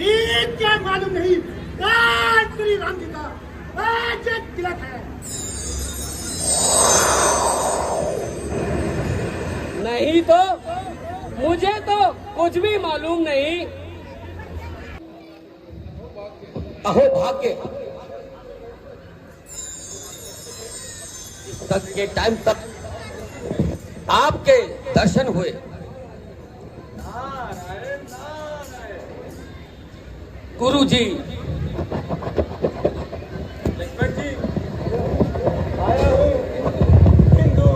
क्या मालूम नहीं श्री राम जी का आज तिलक है। नहीं तो मुझे तो कुछ भी मालूम नहीं। अहो भाग्य, तक के टाइम तक आपके दर्शन हुए। गुरु जी, लक्ष्मण जी, आया हूँ हिंदू।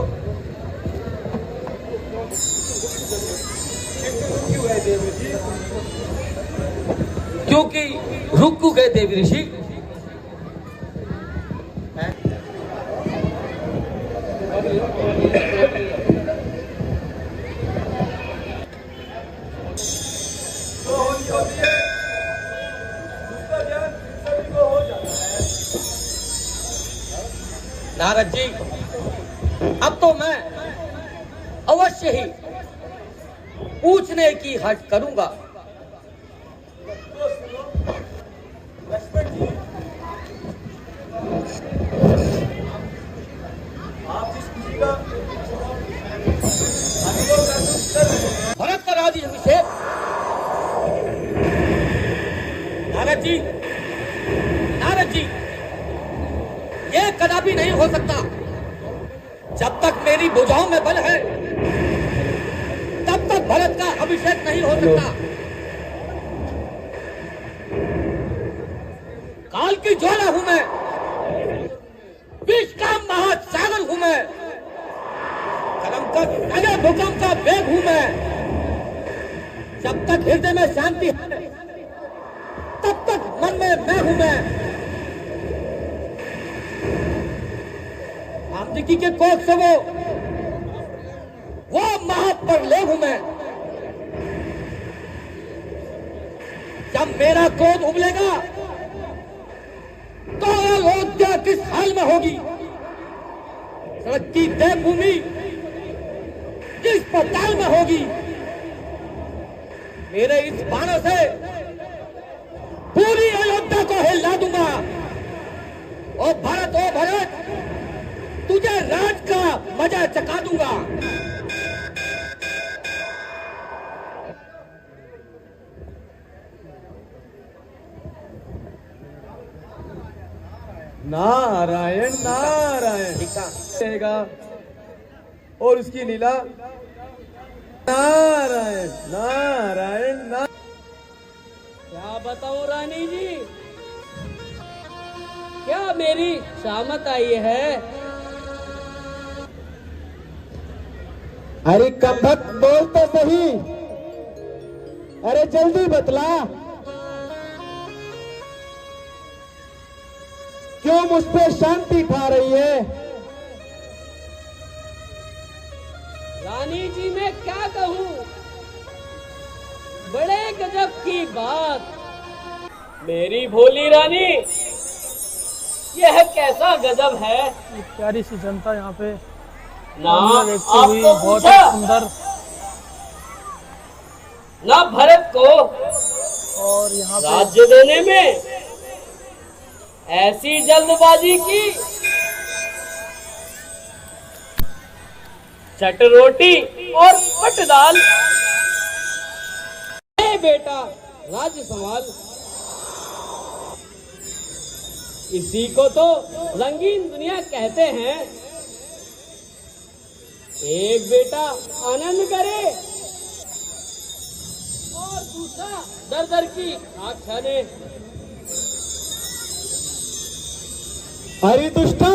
क्यों है देव ऋषि? क्योंकि रुक गए देव ऋषि। नारद जी, अब तो मैं अवश्य ही पूछने की हट करूंगा। लक्ष्मण जी, आप जिस खुशी का अनुभव कर रहे हैं, भरत का राज्याभिषेक, नारद जी, नारद जी, ये कदापि नहीं हो सकता। जब तक मेरी भुजाओं में बल है तब तक भरत का अभिषेक नहीं हो सकता। काल की ज्वाला हूं मैं, विश्व का महासागर हूं मैं, अगर भूकंप का वेग हूं मैं। जब तक हृदय में शांति है तब तक मन में मैं हूं मैं। आमदिकी के कोख से वो महाप्रलय हूं मैं। जब मेरा क्रोध उबलेगा तो अयोध्या किस हाल में होगी? सड़क की देवभूमि किस पताल में होगी? मेरे इस बाणों से पूरी अयोध्या को हिला दूंगा। ओ भरत, तुझे राज का मजा चखा दूंगा। नारायण नारायण रहेगा और उसकी लीला नारायण नारायण नारायण। क्या बताऊं रानी जी, क्या मेरी शामत आई है? अरे कपट बोल तो सही, अरे जल्दी बतला, क्यों मुझ पे शांति खा रही है? रानी जी मैं क्या कहूँ, बड़े गजब की बात। मेरी भोली रानी, यह कैसा गजब है? प्यारी सी जनता यहाँ पे ना देखती हुई आपको बहुत पूछा, सुंदर, ना भरत को और यहाँ पे राज्य देने में ऐसी जल्दबाजी की। चट रोटी और पट दाल। ए बेटा, राज्य संभाल। इसी को तो रंगीन दुनिया कहते हैं। एक बेटा आनंद करे और दूसरा दर दर की आँख छाने। अरे दुष्टा,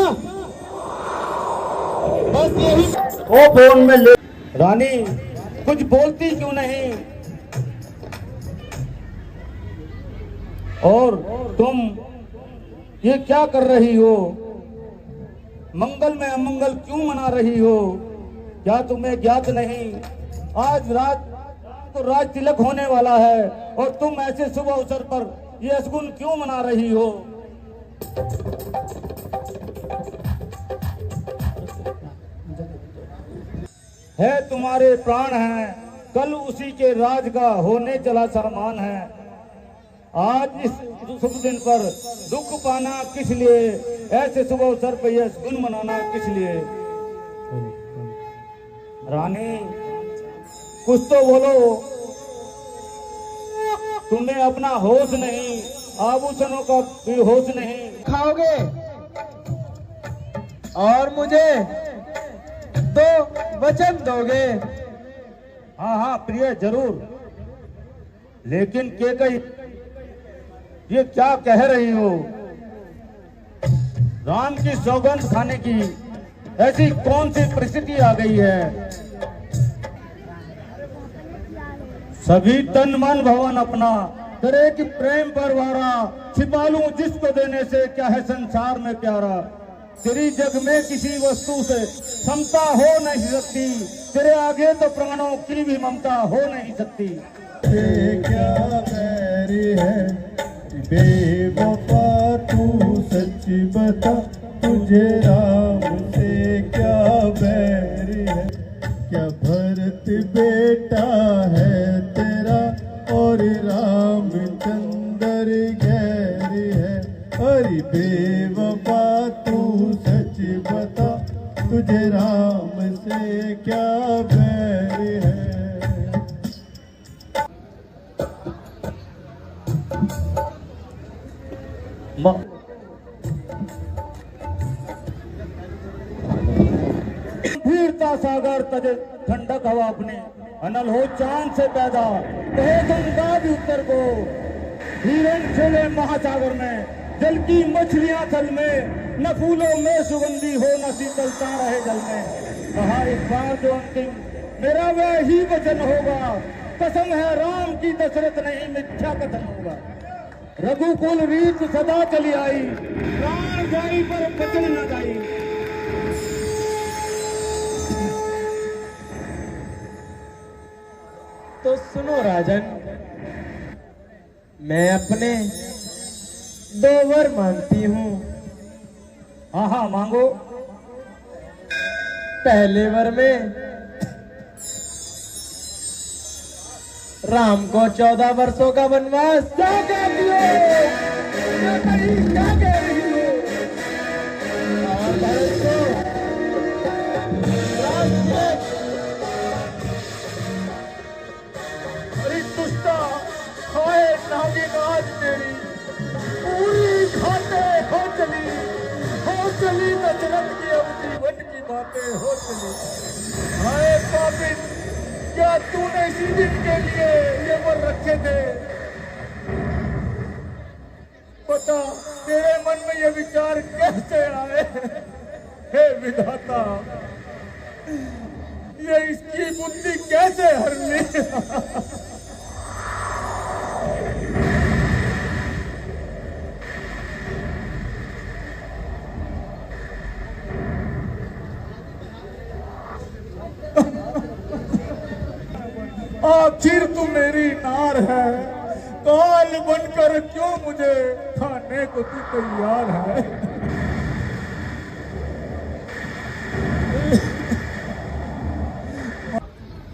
बस यही ओ फोन में ले। रानी कुछ बोलती क्यों नहीं? और तुम ये क्या कर रही हो? मंगल में अमंगल क्यों मना रही हो? क्या तुम्हें ज्ञात नहीं, आज रात तो राज तिलक होने वाला है और तुम ऐसे शुभ अवसर पर ये शगुन क्यों मना रही हो? है तुम्हारे प्राण हैं, कल उसी के राज का होने चला सामान है। आज इस शुभ दिन पर दुख पाना किस लिए, ऐसे शुभ अवसर पर यह गुण मनाना किस लिए। रानी कुछ तो बोलो, तुम्हें अपना होश नहीं, आभूषणों का भी होश नहीं। खाओगे और मुझे दो वचन दोगे। हाँ हाँ प्रिय जरूर, लेकिन के कही ये क्या कह रही हो। राम की सौगंध खाने की ऐसी कौन सी परिस्थिति आ गई है। सभी तन मन भवन अपना करे कि प्रेम परवारा, छिपा लूं जिसको देने से क्या है संसार में प्यारा। तेरी जग में किसी वस्तु से समता हो नहीं सकती, तेरे आगे तो प्राणों की भी ममता हो नहीं सकती। क्या बैर है बेवफा तू सच बता, तुझे राम से क्या बैर है। क्या भरत बेटा है तेरा और रामचंद्र गैर है। अरे बेवफा तू सच बता, तुझे राम से क्या बैर है। वीरता सागर तजे ठंडक हवा अपने, अनल हो चांद से पैदा कहे गंगा भी उत्तर को। हिरण खेले महासागर में, जल की मछलियां थल में, न फूलों में सुगंधी हो न शीतलता रहे जल में। कहा इस बार जो अंतिम मेरा वह ही वचन होगा, कसम है राम की दशरथ नहीं मिथ्या कथन होगा। रघुकुल रीत सदा चली आई, प्राण जाई पर बचन न जाई। तो सुनो राजन, मैं अपने दो वर मांगती हूँ। हाँ हाँ मांगो। पहले वर में राम को 14 वर्षों का वनवास। क्या कहती हो, क्या कह रही हो। और भरत को अरे दुष्टा खाए नागी नाच तेरी, पूरी खाते हो चली दशरथ की अवधि वन की बातें हो चली। हाय पापिन, क्या तूने इसी दिन के लिए ये वर रखे थे। पता तेरे मन में ये विचार कैसे आए। हे विधाता, ये इसकी बुद्धि कैसे हर ली। आखिर तू मेरी नार है, काल बनकर क्यों मुझे खाने को तू तैयार है।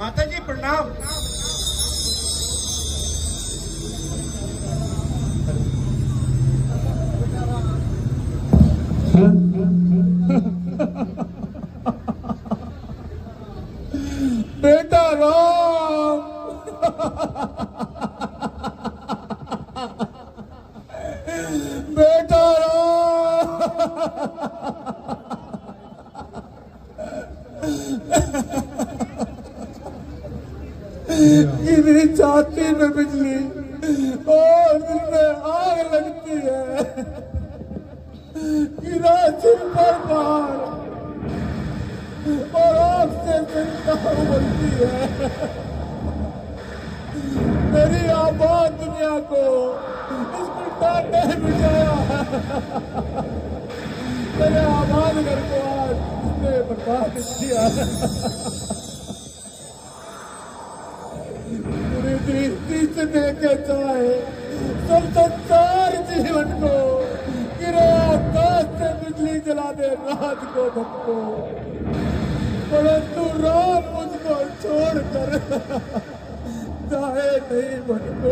माता जी प्रणाम। बेटा राम, बेटा राम, मेरी छाती में बिजली और दिल में आग लगती है। गिरा सिर पर पहाड़ और आपसे चिंता उबलती है। मेरी आबाद दुनिया को इस पिता ने बिठाया है। मेरे आबाद घर को आज इसने बर्बाद किया है। पूरी दृष्टि से देखे चाहे सब संसार जीवन को, गिरे आकाश से बिजली जला दे रात को धक्को, परंतु राम मुझको छोड़कर जाए नहीं मुझको।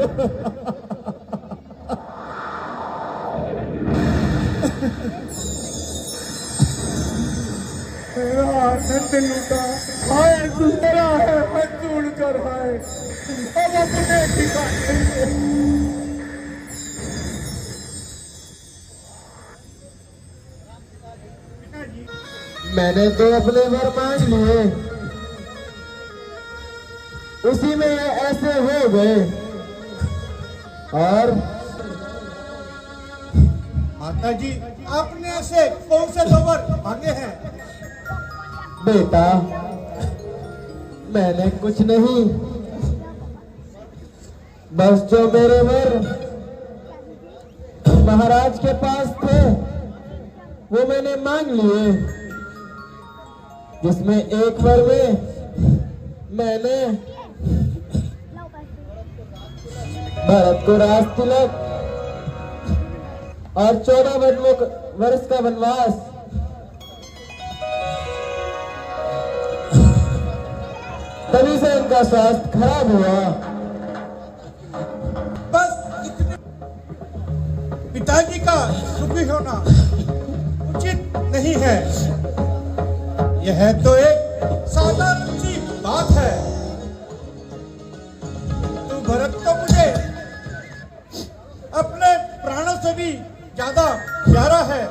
दिन लूटा, हाय दूसरा है मन जोड़ कर हाय, अब अपने ठिकाने। मैंने तो अपने वर मांग लिए, उसी में ये ऐसे हो गए। और माता जी, आपने ऐसे कौन से लोवर मांगे हैं? बेटा, मैंने कुछ नहीं, बस जो मेरे वर महाराज के पास थे वो मैंने मांग लिए, जिसमें एक वर में मैंने भरत को राज तिलक और 14 वर्ष का वनवास, तभी से इनका स्वास्थ्य खराब हुआ। बस इतने पिताजी का सुखी होना उचित नहीं है। यह तो एक साधारण सी बात है। तू भरत तो मुझे अपने प्राणों से भी ज्यादा प्यारा है।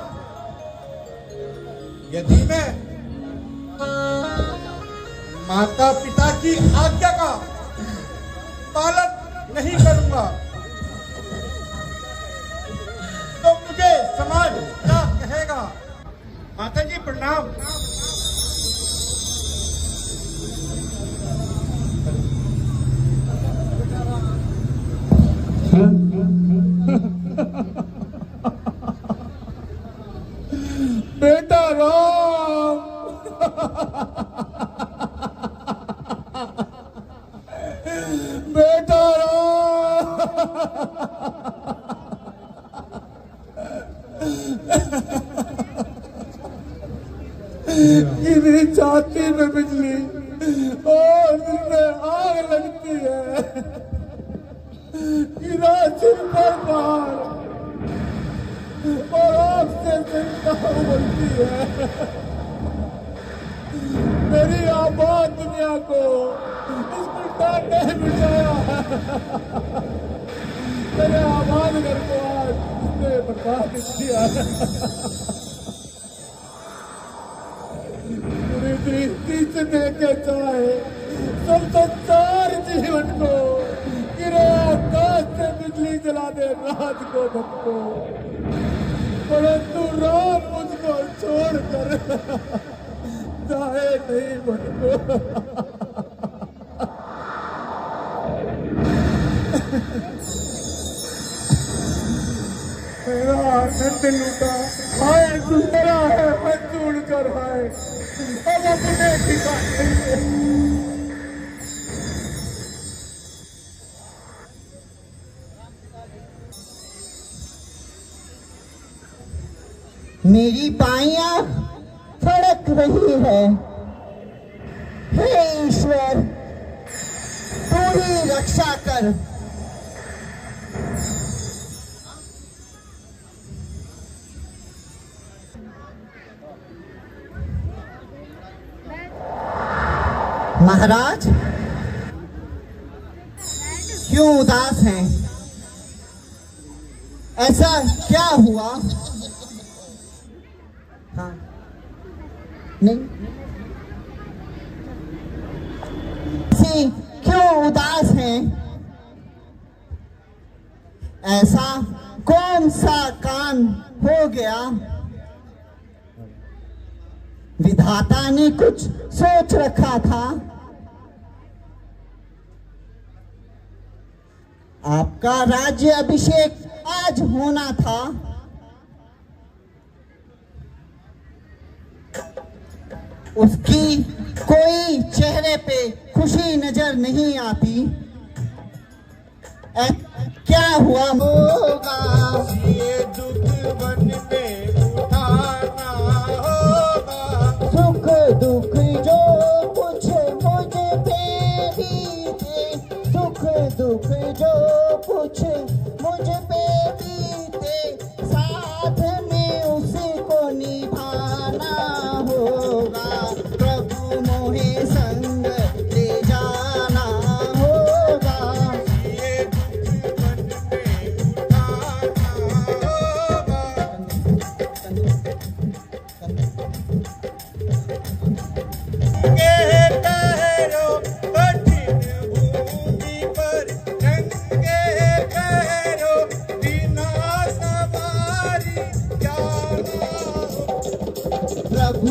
यदि मैं माता पिता की आज्ञा का पालन नहीं करूंगा तो मुझे समाज क्या कहेगा? माता जी प्रणाम। बेटा राम, बेटा राम, मेरी छाती में बिजली और दिल में आग लगती है, गिरा सिर पर पहाड़ और आग से जिंदा उबलती है। मेरी आबाद दुनिया को इस गुलदार ने बिठाया है। मेरे आबाद घर को आज इसने बर्बाद किया है। पूरी दृष्टि से देखे चाहे सब संसार जीवन को, गिरे आकाश से बिजली जला दे रात को धक्को, परंतु राम मुझको छोड़कर जाए नहीं मुझको। मेरा आनंद लूटा, हाय दूसरा है मन जोड़ कर हाय, अब अपने ठिकाने। मेरी बाइयां फड़क रही है। हे ईश्वर, तू ही रक्षा कर। महाराज, क्यों उदास हैं? ऐसा क्या हुआ? हाँ, नहीं, क्यों उदास हैं? ऐसा कौन सा कान हो गया? विधाता ने कुछ सोच रखा था। आपका राज्य अभिषेक आज होना था। उसकी कोई चेहरे पे खुशी नजर नहीं आती। क्या हुआ? होगा ये दुख मन में उठाना होगा। सुख दुख जो कुछ मुझ पे बीते, सुख दुख जो कुछ मुझ पे बीते, साथ में उसको निभाना होगा। प्रभु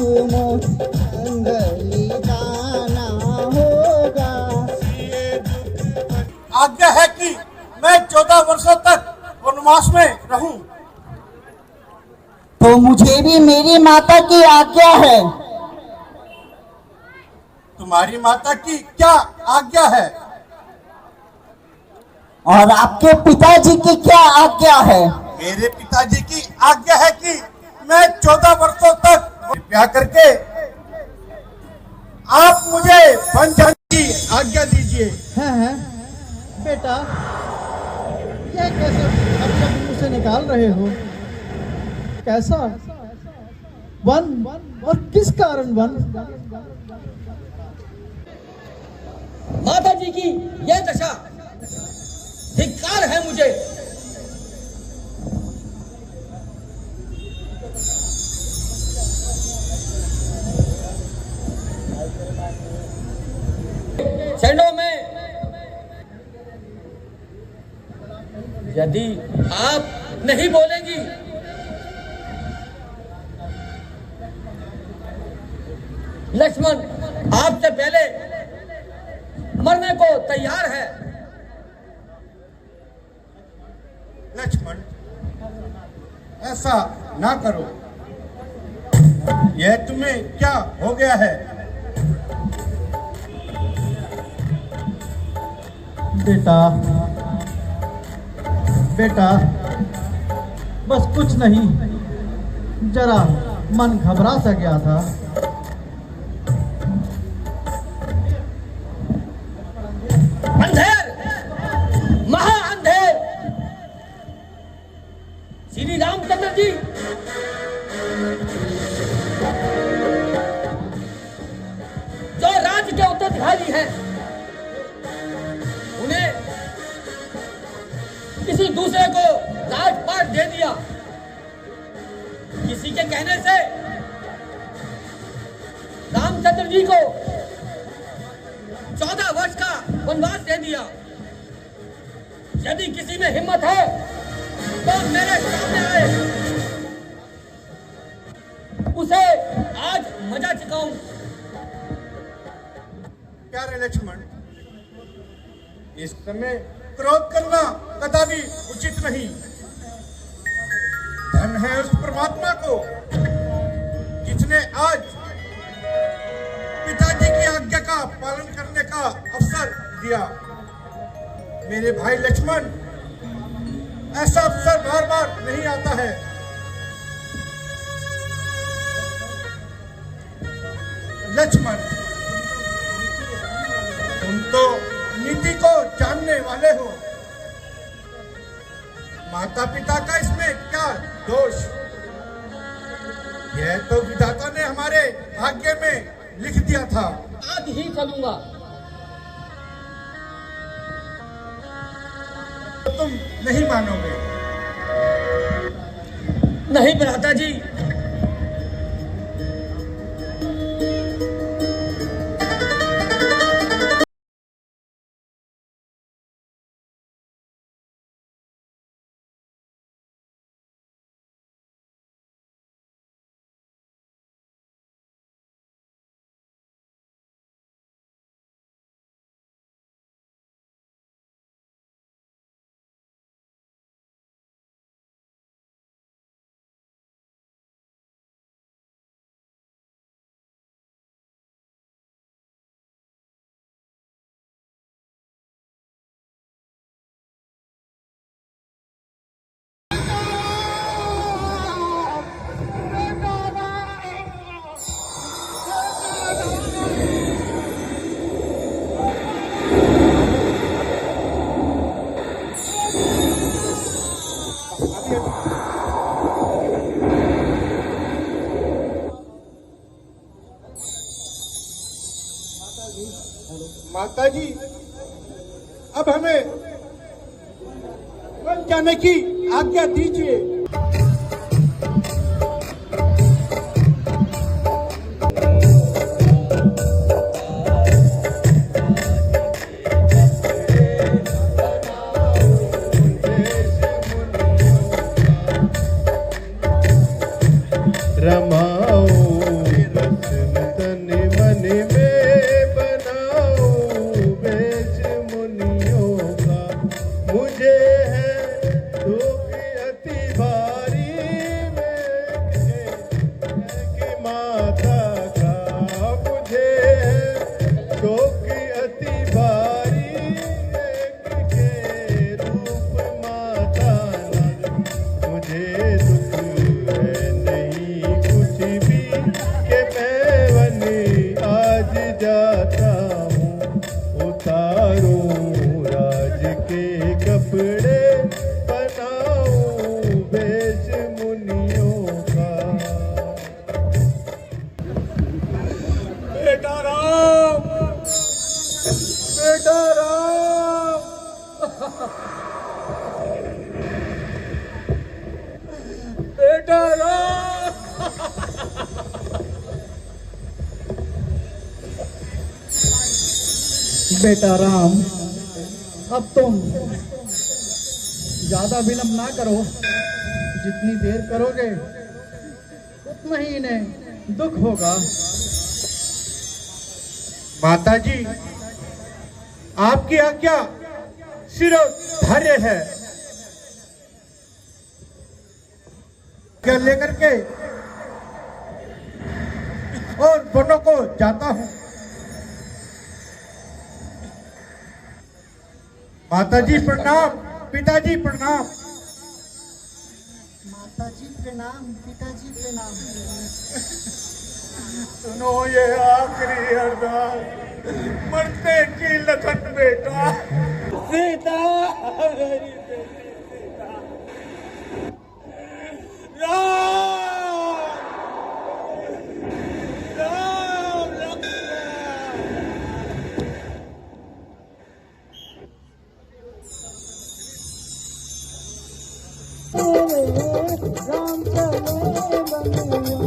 झूमो अंगली जाना होगा। आज्ञा है कि मैं 14 वर्षों तक वनवास में रहूं। तो मुझे भी मेरी माता की आज्ञा है। तुम्हारी माता की क्या आज्ञा है? और आपके पिताजी की क्या आज्ञा है? मेरे पिताजी की आज्ञा है कि मैं 14 वर्षों तक कृपया करके आप मुझे वन जाने की आज्ञा दीजिए। हैं बेटा, ये कैसे अपने मुंह से निकाल रहे हो? कैसा वन, और किस कारण वन? माता जी की यह दशा, धिक्कार है मुझे। चरणों में यदि आप नहीं बोलेंगी लक्ष्मण आपसे पहले मरने को तैयार है। लक्ष्मण, ऐसा ना करो। यह तुम्हें क्या हो गया है? बेटा बेटा, बस कुछ नहीं, जरा मन घबरा सा गया था। अंधेर, महा अंधेर। श्री रामचंद्र जी जो राज्य के उत्तराधिकारी हैं, उन्हें किसी दूसरे को राजपाट दे दिया। किसी के कहने से रामचंद्र जी को 14 वर्ष का वनवास दे दिया। यदि किसी में हिम्मत है तो मेरे सामने आए, उसे आज मजा चुकाऊं। प्यारे लक्ष्मण, इस समय क्रोध करना कदापि उचित नहीं। धन है उस परमात्मा को जिसने आज पिताजी की आज्ञा का पालन करने का अवसर दिया। मेरे भाई लक्ष्मण, ऐसा अवसर बार बार नहीं आता है। लक्ष्मण, तुम तो नीति को जानने वाले हो। माता पिता का इसमें क्या दोष? यह तो विधाता ने हमारे भाग्य में लिख दिया था। आज ही चलूंगा। तो तुम नहीं मानोगे। नहीं भ्राता जी, माता जी, अब हमें वन जाने की आज्ञा दीजिए। रमाओ बेटा राम, अब तुम ज्यादा विलंब ना करो। जितनी देर करोगे उतना ही इन्हें दुख होगा। माता जी, आपकी आज्ञा शिरोधार्य है। क्या लेकर के और दोनों को जाता हूं। माता जी प्रणाम, पिताजी प्रणाम। माताजी प्रणाम, पिताजी प्रणाम। सुनो ये आखिरी अरदास, मरते की लगन बेटा। सीता, मेरी बेटी सीता। राम, राम, राम चले बनिया